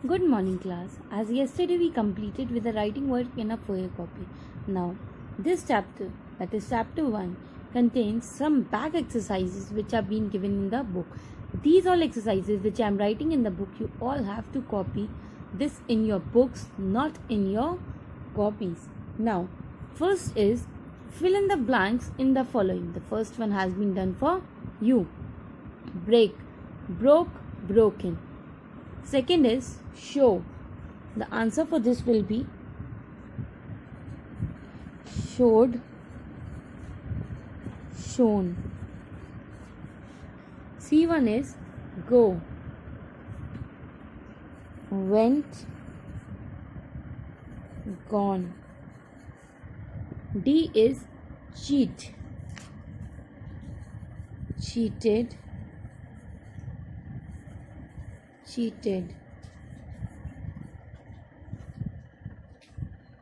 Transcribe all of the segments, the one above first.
Good morning, class. As yesterday we completed with the writing work in a foyer copy. Now, this chapter, that is chapter 1, contains some back exercises which are being given in the book. These all exercises which I am writing in the book, you all have to copy this in your books, not in your copies. Now, first is fill in the blanks in the following. The first one has been done for you. Break, broke, broken. Second is show. The answer for this will be showed, shown. C1 is go, went, gone. D is cheat, cheated, cheated.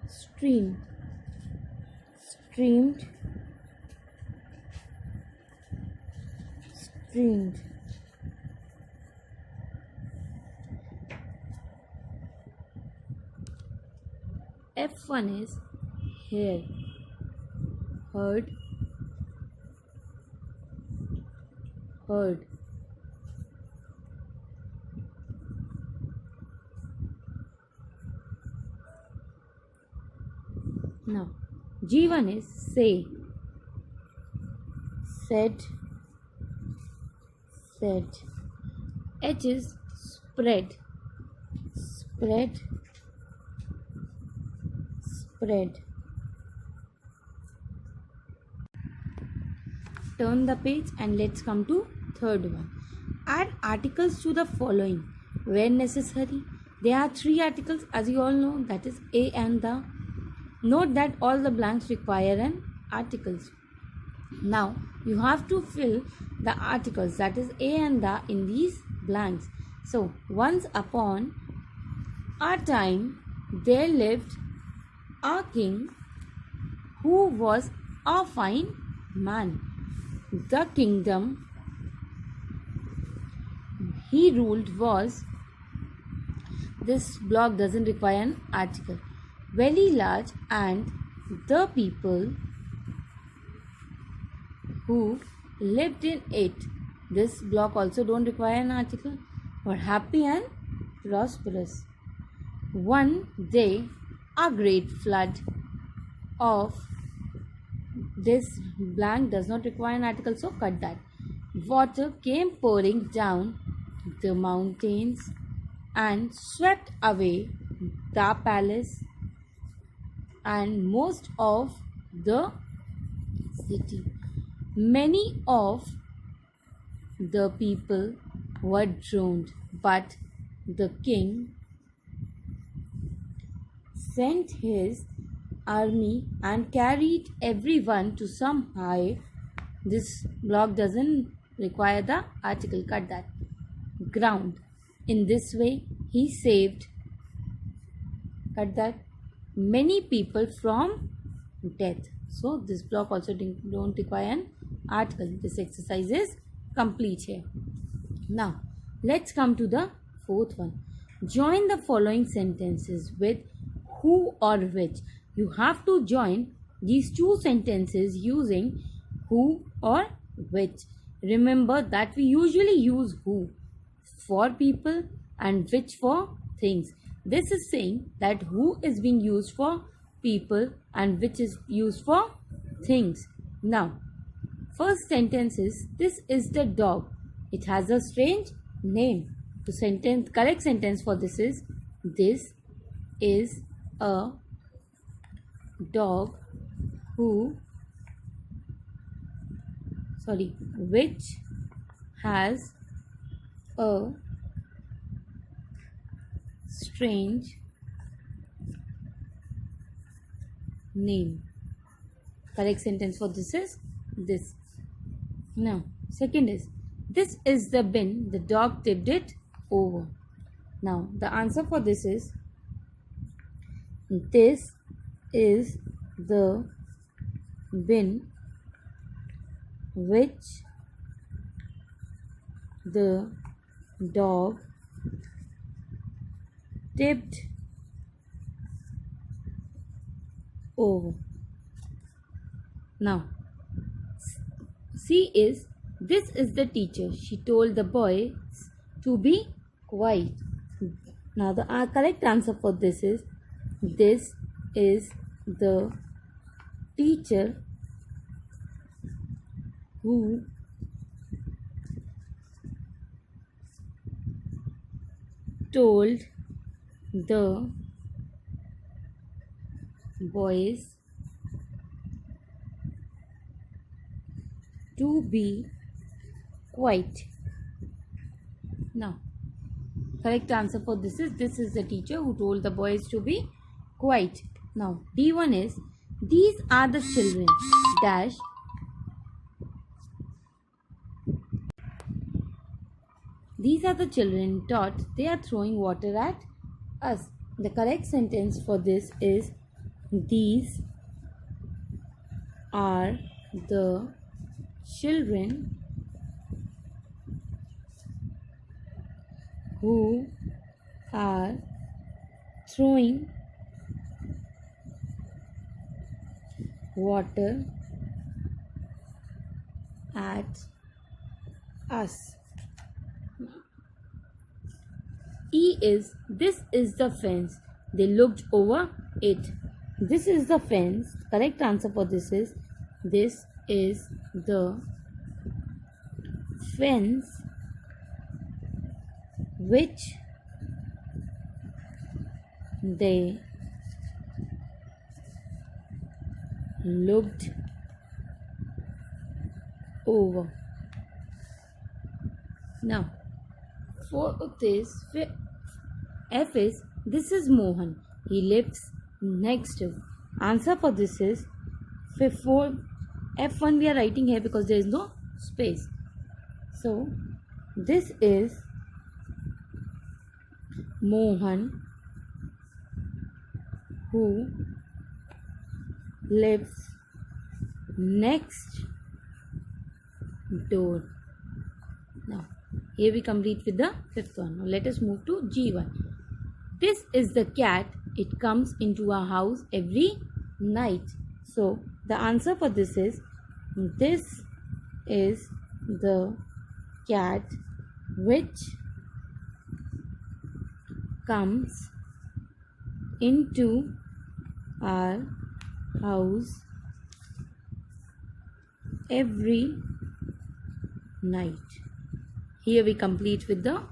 Stream, streamed, streamed. F1 is hear, heard, heard. Now, G1 is say, said, said. H is spread, spread, spread. Turn the page and let's come to third one. Add articles to the following where necessary. There are three articles as you all know, that is a and the. Note that all the blanks require an articles. Now you have to fill the articles, that is a and the, in these blanks. So once upon a time there lived a king who was a fine man. The kingdom he ruled was, this block doesn't require an article, very large, and the people who lived in it, this block also don't require an article, were happy and prosperous. One day a great flood of, this blank does not require an article, so cut that. Water came pouring down the mountains and swept away the palace and most of the city. Many of the people were drowned, but the king sent his army and carried everyone to some high. This block doesn't require the article, cut that. Ground. In this way, he saved, cut that, many people from death. So this block also don't require an article. This exercise is complete here. Now let's come to the fourth one. Join the following sentences with who or which. You have to join these two sentences using who or which. Remember that we usually use who for people and which for things. This is saying that who is being used for people and which is used for things. Now, first sentence is, this is the dog. It has a strange name. The correct sentence for this is, this is a dog which has a strange name. Correct sentence for this is this. Now, second is, this is the bin. The dog tipped it over. Now, the answer for this is, this is the bin which the dog tipped over. Now, this is the teacher. She told the boys to be quiet. Now, the correct answer for this is the teacher who told the boys to be quiet. Now, correct answer for this is the teacher who told the boys to be quiet. Now, D1 is these are the children dash. These are the children taught they are throwing water at us. The correct sentence for this is these are the children who are throwing water at us. E is this is the fence. They looked over it. This is the fence. Correct answer for this is the fence which they looked over. Now, fourth is F is this is Mohan. He lives next to. Answer for this is for F1 we are writing here because there is no space. So this is Mohan who lives next door. Now, here we complete with the fifth one. Now, let us move to G1. This is the cat. It comes into our house every night. So, the answer for this is the cat which comes into our house every night. Here we complete with the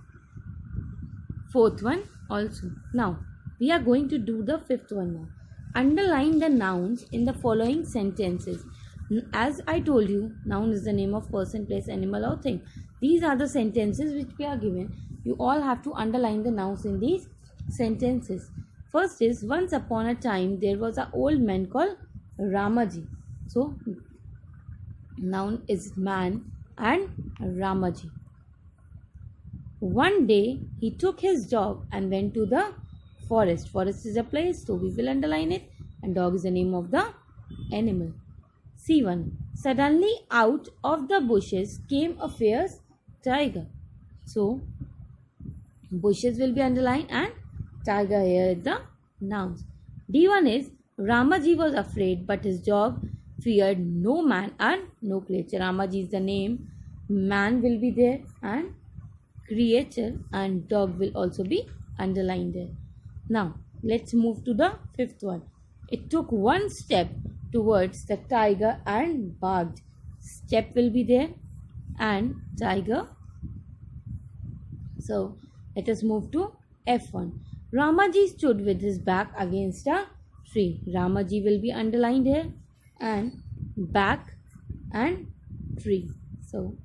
fourth one also. Now, we are going to do the fifth one now. Underline the nouns in the following sentences. As I told you, noun is the name of person, place, animal or thing. These are the sentences which we are given. You all have to underline the nouns in these sentences. First is, once upon a time there was an old man called Ramaji. So, noun is man and Ramaji. One day he took his dog and went to the forest. Forest is a place, so we will underline it, and dog is the name of the animal. C1. Suddenly out of the bushes came a fierce tiger. So bushes will be underlined and tiger here is the nouns. D1 is Ramaji was afraid, but his dog feared no man and no creature. Ramaji is the name, man will be there and creature and dog will also be underlined there. Now, let's move to the fifth one. It took one step towards the tiger and barked. Step will be there and tiger. So, let us move to F1. Ramaji stood with his back against a tree. Ramaji will be underlined here and back and tree. So,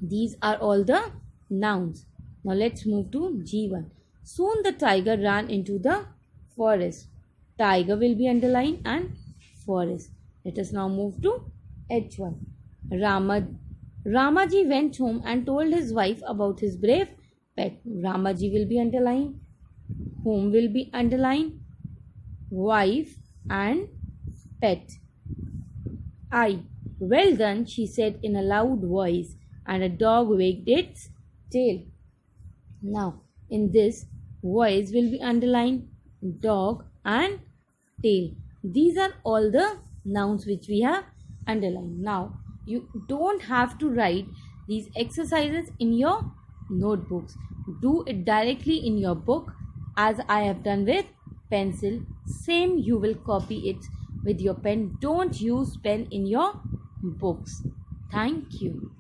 these are all the nouns. Now, let's move to G1. Soon the tiger ran into the forest. Tiger will be underlined and forest. Let us now move to H1. Ramaji went home and told his wife about his brave pet. Ramaji will be underlined. Home will be underlined. Wife and pet. I. Well done, she said in a loud voice, and a dog wagged its tail. Now, in this, Voice will be underlined, dog and tail. These are all the nouns which we have underlined. Now, you don't have to write these exercises in your notebooks. Do it directly in your book as I have done with pencil. Same you will copy it with your pen. Don't use pen in your books. Thank you.